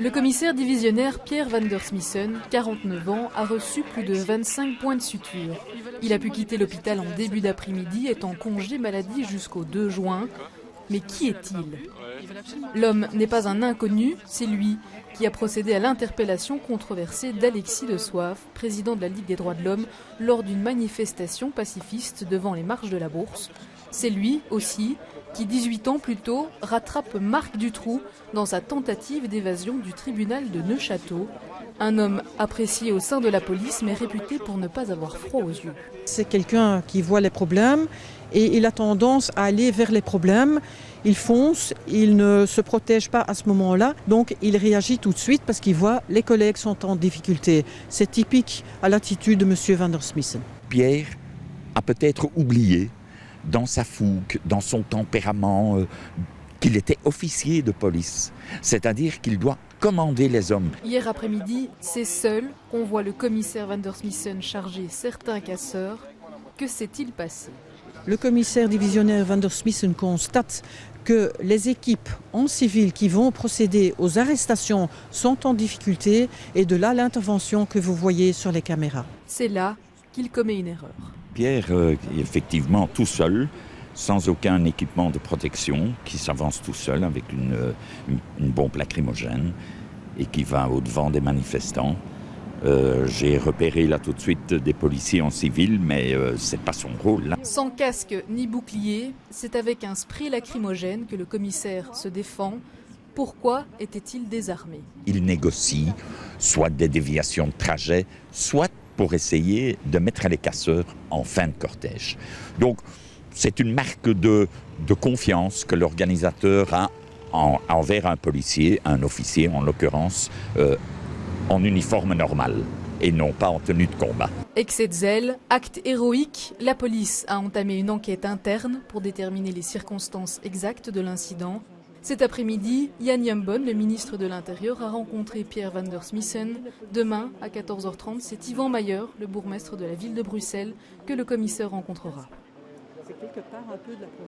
Le commissaire divisionnaire Pierre van der Smissen, 49 ans, a reçu plus de 25 points de suture. Il a pu quitter l'hôpital en début d'après-midi, est en congé maladie jusqu'au 2 juin. Mais qui est-il? L'homme n'est pas un inconnu, c'est lui qui a procédé à l'interpellation controversée d'Alexis de Soif, président de la Ligue des droits de l'homme, lors d'une manifestation pacifiste devant les marches de la Bourse. C'est lui aussi qui, 18 ans plus tôt, rattrape Marc Dutroux dans sa tentative d'évasion du tribunal de Neufchâteau. Un homme apprécié au sein de la police, mais réputé pour ne pas avoir froid aux yeux. C'est quelqu'un qui voit les problèmes et il a tendance à aller vers les problèmes. Il fonce, il ne se protège pas à ce moment-là, donc il réagit tout de suite parce qu'il voit les collègues sont en difficulté. C'est typique à l'attitude de M. van der Smissen. Pierre a peut-être oublié, dans sa fougue, dans son tempérament, qu'il était officier de police, c'est-à-dire qu'il doit commander les hommes. Hier après-midi, c'est seul qu'on voit le commissaire van der Smissen charger certains casseurs. Que s'est-il passé? Le commissaire divisionnaire van der Smissen constate que les équipes en civil qui vont procéder aux arrestations sont en difficulté et de là l'intervention que vous voyez sur les caméras. C'est là qu'il commet une erreur. Pierre est effectivement tout seul, sans aucun équipement de protection, qui s'avance tout seul avec une bombe lacrymogène et qui va au-devant des manifestants. J'ai repéré là tout de suite des policiers en civil, mais c'est pas son rôle. Là. Sans casque ni bouclier, c'est avec un spray lacrymogène que le commissaire se défend. Pourquoi était-il désarmé? Il négocie soit des déviations de trajet, soit pour essayer de mettre les casseurs en fin de cortège. Donc c'est une marque de confiance que l'organisateur a envers un policier, un officier en l'occurrence, en uniforme normal et non pas en tenue de combat. Excès de zèle, acte héroïque, la police a entamé une enquête interne pour déterminer les circonstances exactes de l'incident. Cet après-midi, Jan Jambon, le ministre de l'Intérieur, a rencontré Pierre van der Smissen. Demain, à 14h30, c'est Yvan Mayer, le bourgmestre de la ville de Bruxelles, que le commissaire rencontrera. C'est quelque part un peu de la